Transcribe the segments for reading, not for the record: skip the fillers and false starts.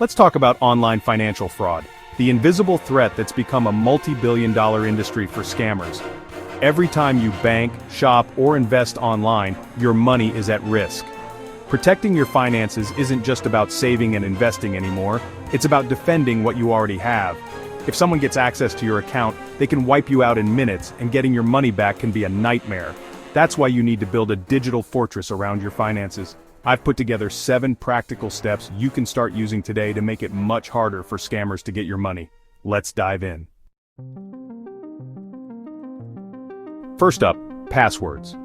Let's talk about online financial fraud, the invisible threat that's become a multi-billion-dollar industry for scammers. Every time you bank, shop, or invest online, your money is at risk. Protecting your finances isn't just about saving and investing anymore, it's about defending what you already have. If someone gets access to your account, they can wipe you out in minutes, and getting your money back can be a nightmare. That's why you need to build a digital fortress around your finances. I've put together 7 practical steps you can start using today to make it much harder for scammers to get your money. Let's dive in. First up, passwords.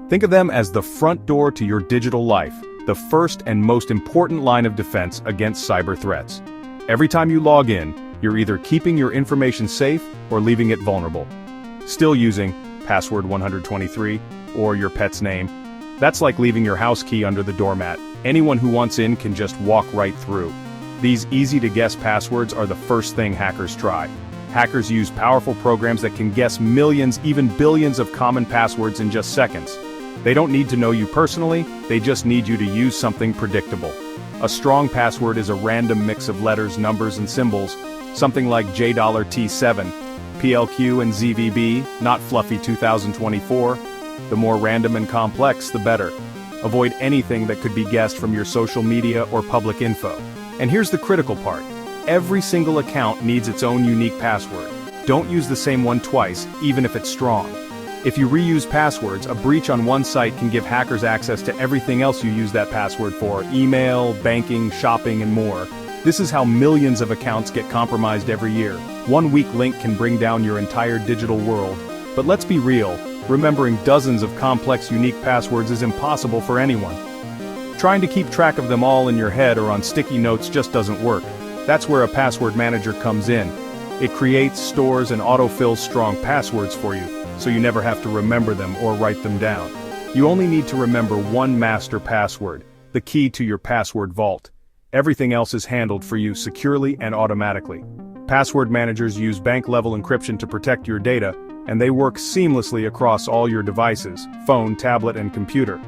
Think of them as the front door to your digital life, the first and most important line of defense against cyber threats. Every time you log in, you're either keeping your information safe or leaving it vulnerable. Still using password 123 or your pet's name? That's like leaving your house key under the doormat. Anyone who wants in can just walk right through. These easy-to-guess passwords are the first thing hackers try. Hackers use powerful programs that can guess millions, even billions of common passwords in just seconds. They don't need to know you personally, they just need you to use something predictable. A strong password is a random mix of letters, numbers, and symbols, something like $T7, PLQ and ZVB, not fluffy 2024. The more random and complex, the better. Avoid anything that could be guessed from your social media or public info. And here's the critical part. Every single account needs its own unique password. Don't use the same one twice, even if it's strong. If you reuse passwords, a breach on one site can give hackers access to everything else you use that password for: email, banking, shopping, and more. This is how millions of accounts get compromised every year. One weak link can bring down your entire digital world. But let's be real. Remembering dozens of complex unique passwords is impossible for anyone. Trying to keep track of them all in your head or on sticky notes just doesn't work. That's where a password manager comes in. It creates, stores, and autofills strong passwords for you, so you never have to remember them or write them down. You only need to remember one master password, the key to your password vault. Everything else is handled for you securely and automatically. Password managers use bank-level encryption to protect your data, and they work seamlessly across all your devices, phone, tablet, and computer.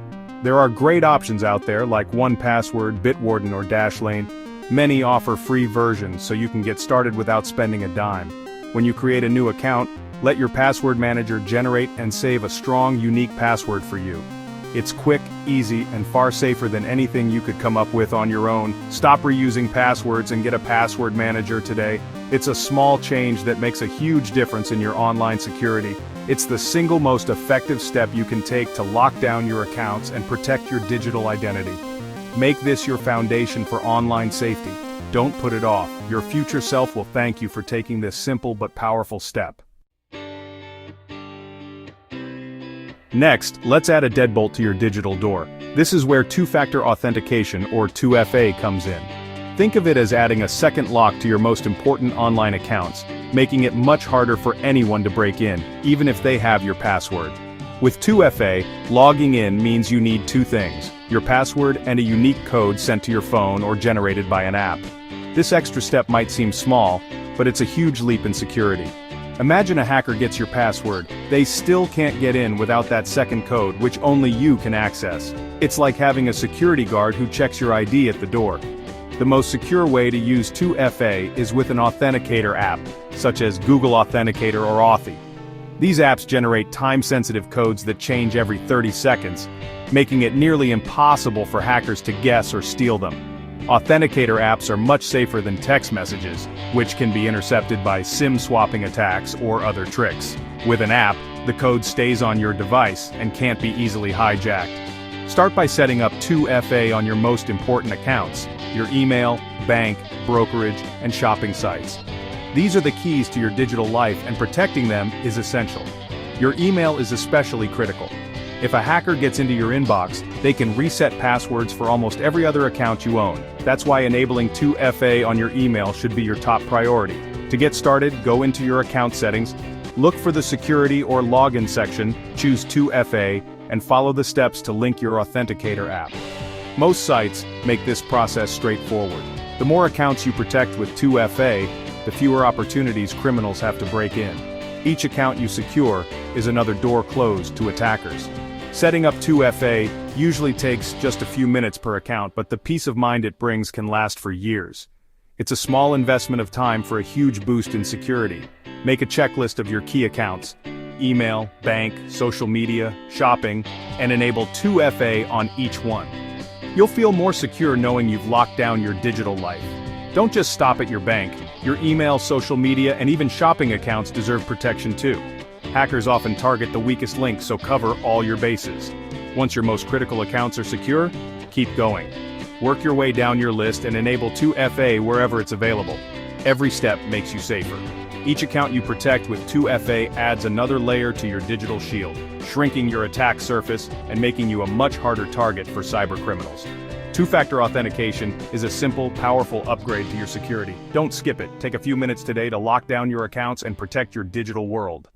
There are great options out there like 1Password, Bitwarden, or Dashlane. Many offer free versions so you can get started without spending a dime. When you create a new account, let your password manager generate and save a strong, unique password for you. It's quick, easy, and far safer than anything you could come up with on your own. Stop reusing passwords and get a password manager today. It's a small change that makes a huge difference in your online security. It's the single most effective step you can take to lock down your accounts and protect your digital identity. Make this your foundation for online safety. Don't put it off. Your future self will thank you for taking this simple but powerful step. Next, let's add a deadbolt to your digital door. This is where two-factor authentication, or 2FA, comes in. Think of it as adding a second lock to your most important online accounts, making it much harder for anyone to break in, even if they have your password. With 2FA, logging in means you need 2 things: your password and a unique code sent to your phone or generated by an app. This extra step might seem small, but it's a huge leap in security. Imagine a hacker gets your password, they still can't get in without that second code, which only you can access. It's like having a security guard who checks your ID at the door. The most secure way to use 2FA is with an authenticator app, such as Google Authenticator or Authy. These apps generate time-sensitive codes that change every 30 seconds, making it nearly impossible for hackers to guess or steal them. Authenticator apps are much safer than text messages, which can be intercepted by SIM swapping attacks or other tricks. With an app, the code stays on your device and can't be easily hijacked. Start by setting up 2FA on your most important accounts: your email, bank, brokerage, and shopping sites. These are the keys to your digital life, and protecting them is essential. Your email is especially critical. If a hacker gets into your inbox, they can reset passwords for almost every other account you own. That's why enabling 2FA on your email should be your top priority. To get started, go into your account settings, look for the security or login section, choose 2FA, and follow the steps to link your authenticator app. Most sites make this process straightforward. The more accounts you protect with 2FA, the fewer opportunities criminals have to break in. Each account you secure is another door closed to attackers. Setting up 2FA usually takes just a few minutes per account, but the peace of mind it brings can last for years. It's a small investment of time for a huge boost in security. Make a checklist of your key accounts: email, bank, social media, shopping, and enable 2FA on each one. You'll feel more secure knowing you've locked down your digital life. Don't just stop at your bank. Your email, social media, and even shopping accounts deserve protection too. Hackers often target the weakest links, so cover all your bases. Once your most critical accounts are secure, keep going. Work your way down your list and enable 2FA wherever it's available. Every step makes you safer. Each account you protect with 2FA adds another layer to your digital shield, shrinking your attack surface and making you a much harder target for cybercriminals. Two-factor authentication is a simple, powerful upgrade to your security. Don't skip it. Take a few minutes today to lock down your accounts and protect your digital world.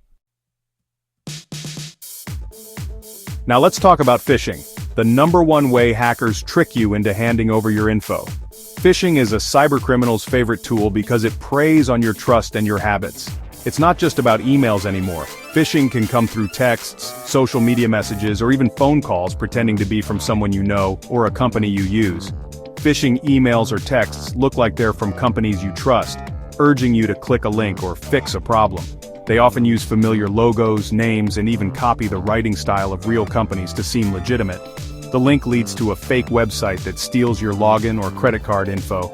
Now let's talk about phishing, the #1 way hackers trick you into handing over your info. Phishing is a cybercriminal's favorite tool because it preys on your trust and your habits. It's not just about emails anymore. Phishing can come through texts, social media messages, or even phone calls pretending to be from someone you know or a company you use. Phishing emails or texts look like they're from companies you trust, urging you to click a link or fix a problem. They often use familiar logos, names, and even copy the writing style of real companies to seem legitimate. The link leads to a fake website that steals your login or credit card info.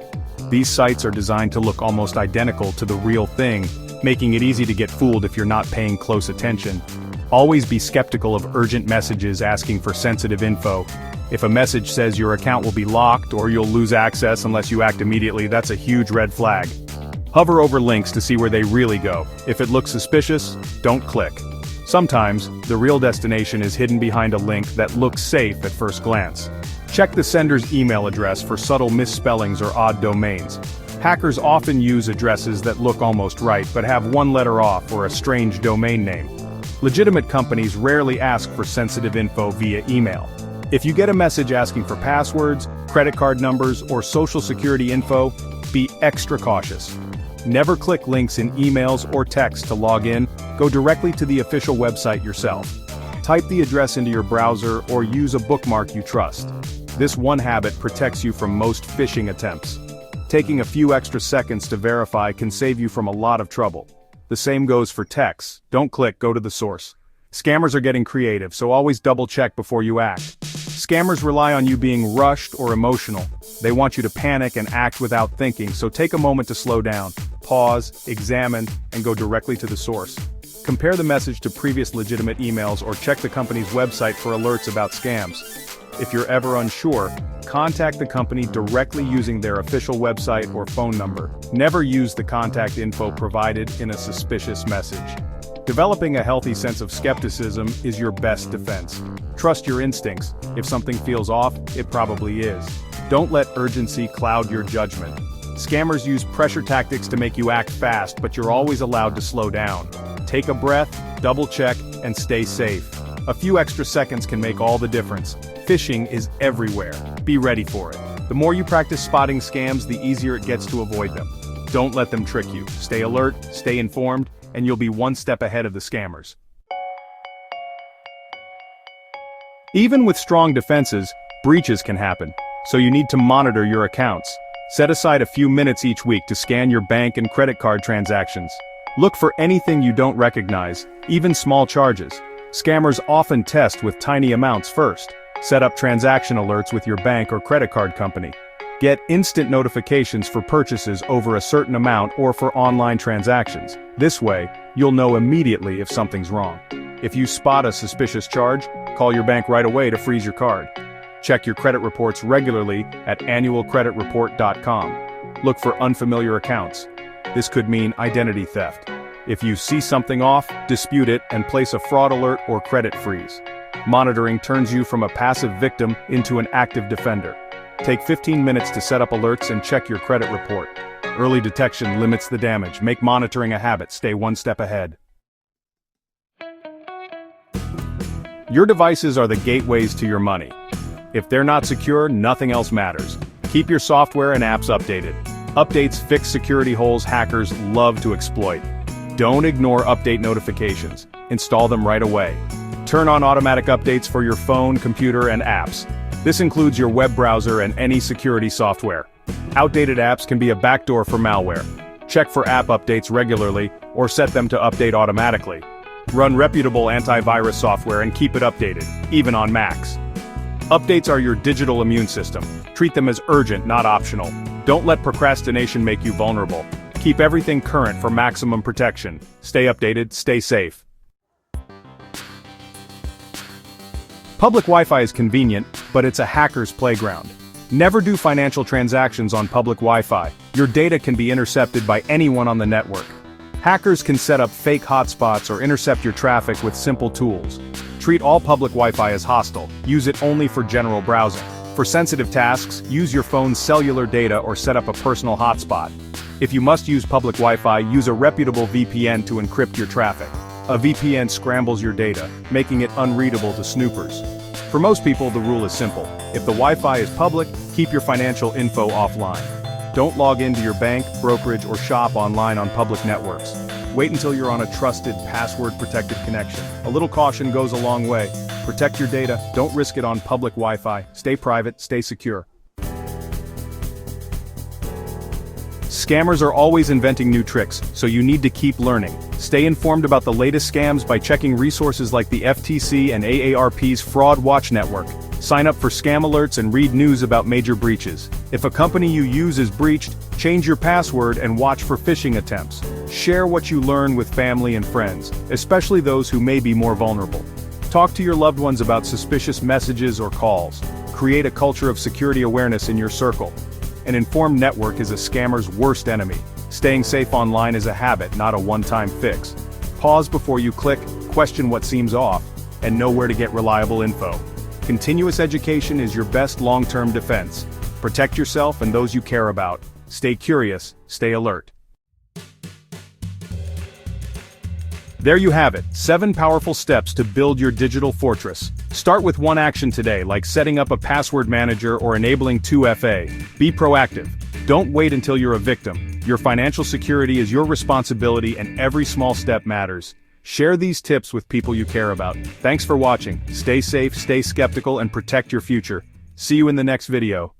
These sites are designed to look almost identical to the real thing, making it easy to get fooled if you're not paying close attention. Always be skeptical of urgent messages asking for sensitive info. If a message says your account will be locked or you'll lose access unless you act immediately, that's a huge red flag. Hover over links to see where they really go. If it looks suspicious, don't click. Sometimes, the real destination is hidden behind a link that looks safe at first glance. Check the sender's email address for subtle misspellings or odd domains. Hackers often use addresses that look almost right but have one letter off or a strange domain name. Legitimate companies rarely ask for sensitive info via email. If you get a message asking for passwords, credit card numbers, or social security info, be extra cautious. Never click links in emails or text to log in. Go directly to the official website yourself. Type the address into your browser or use a bookmark you trust. This one habit protects you from most phishing attempts. Taking a few extra seconds to verify can save you from a lot of trouble. The same goes for texts. Don't click, go to the source. Scammers are getting creative, so always double-check before you act. Scammers rely on you being rushed or emotional. They want you to panic and act without thinking, so take a moment to slow down, pause, examine, and go directly to the source. Compare the message to previous legitimate emails or check the company's website for alerts about scams. If you're ever unsure, contact the company directly using their official website or phone number. Never use the contact info provided in a suspicious message. Developing a healthy sense of skepticism is your best defense. Trust your instincts. If something feels off, it probably is. Don't let urgency cloud your judgment. Scammers use pressure tactics to make you act fast, but you're always allowed to slow down. Take a breath, double-check, and stay safe. A few extra seconds can make all the difference. Phishing is everywhere. Be ready for it. The more you practice spotting scams, the easier it gets to avoid them. Don't let them trick you. Stay alert, stay informed, and you'll be one step ahead of the scammers. Even with strong defenses, breaches can happen, so you need to monitor your accounts. Set aside a few minutes each week to scan your bank and credit card transactions. Look for anything you don't recognize, even small charges. Scammers often test with tiny amounts first. Set up transaction alerts with your bank or credit card company. Get instant notifications for purchases over a certain amount or for online transactions. This way, you'll know immediately if something's wrong. If you spot a suspicious charge, call your bank right away to freeze your card. Check your credit reports regularly at annualcreditreport.com. Look for unfamiliar accounts. This could mean identity theft. If you see something off, dispute it and place a fraud alert or credit freeze. Monitoring turns you from a passive victim into an active defender. Take 15 minutes to set up alerts and check your credit report. Early detection limits the damage. Make monitoring a habit. Stay one step ahead. Your devices are the gateways to your money. If they're not secure, nothing else matters. Keep your software and apps updated. Updates fix security holes hackers love to exploit. Don't ignore update notifications. Install them right away. Turn on automatic updates for your phone, computer, and apps. This includes your web browser and any security software. Outdated apps can be a backdoor for malware. Check for app updates regularly, or set them to update automatically. Run reputable antivirus software and keep it updated, even on Macs. Updates are your digital immune system. Treat them as urgent, not optional. Don't let procrastination make you vulnerable. Keep everything current for maximum protection. Stay updated, stay safe. Public Wi-Fi is convenient, but it's a hacker's playground. Never do financial transactions on public Wi-Fi. Your data can be intercepted by anyone on the network. Hackers can set up fake hotspots or intercept your traffic with simple tools. Treat all public Wi-Fi as hostile. Use it only for general browsing. For sensitive tasks, use your phone's cellular data or set up a personal hotspot. If you must use public Wi-Fi, use a reputable VPN to encrypt your traffic. A VPN scrambles your data, making it unreadable to snoopers. For most people, the rule is simple. If the Wi-Fi is public, keep your financial info offline. Don't log into your bank, brokerage, or shop online on public networks. Wait until you're on a trusted, password-protected connection. A little caution goes a long way. Protect your data, don't risk it on public Wi-Fi. Stay private, stay secure. Scammers are always inventing new tricks, so you need to keep learning. Stay informed about the latest scams by checking resources like the FTC and AARP's Fraud Watch Network. Sign up for scam alerts and read news about major breaches. If a company you use is breached, change your password and watch for phishing attempts. Share what you learn with family and friends, especially those who may be more vulnerable. Talk to your loved ones about suspicious messages or calls. Create a culture of security awareness in your circle. An informed network is a scammer's worst enemy. Staying safe online is a habit, not a one-time fix. Pause before you click, question what seems off, and know where to get reliable info. Continuous education is your best long-term defense. Protect yourself and those you care about. Stay curious, stay alert. There you have it, 7 powerful steps to build your digital fortress. Start with one action today, like setting up a password manager or enabling 2FA. Be proactive. Don't wait until you're a victim. Your financial security is your responsibility and every small step matters. Share these tips with people you care about. Thanks for watching. Stay safe, stay skeptical, and protect your future. See you in the next video.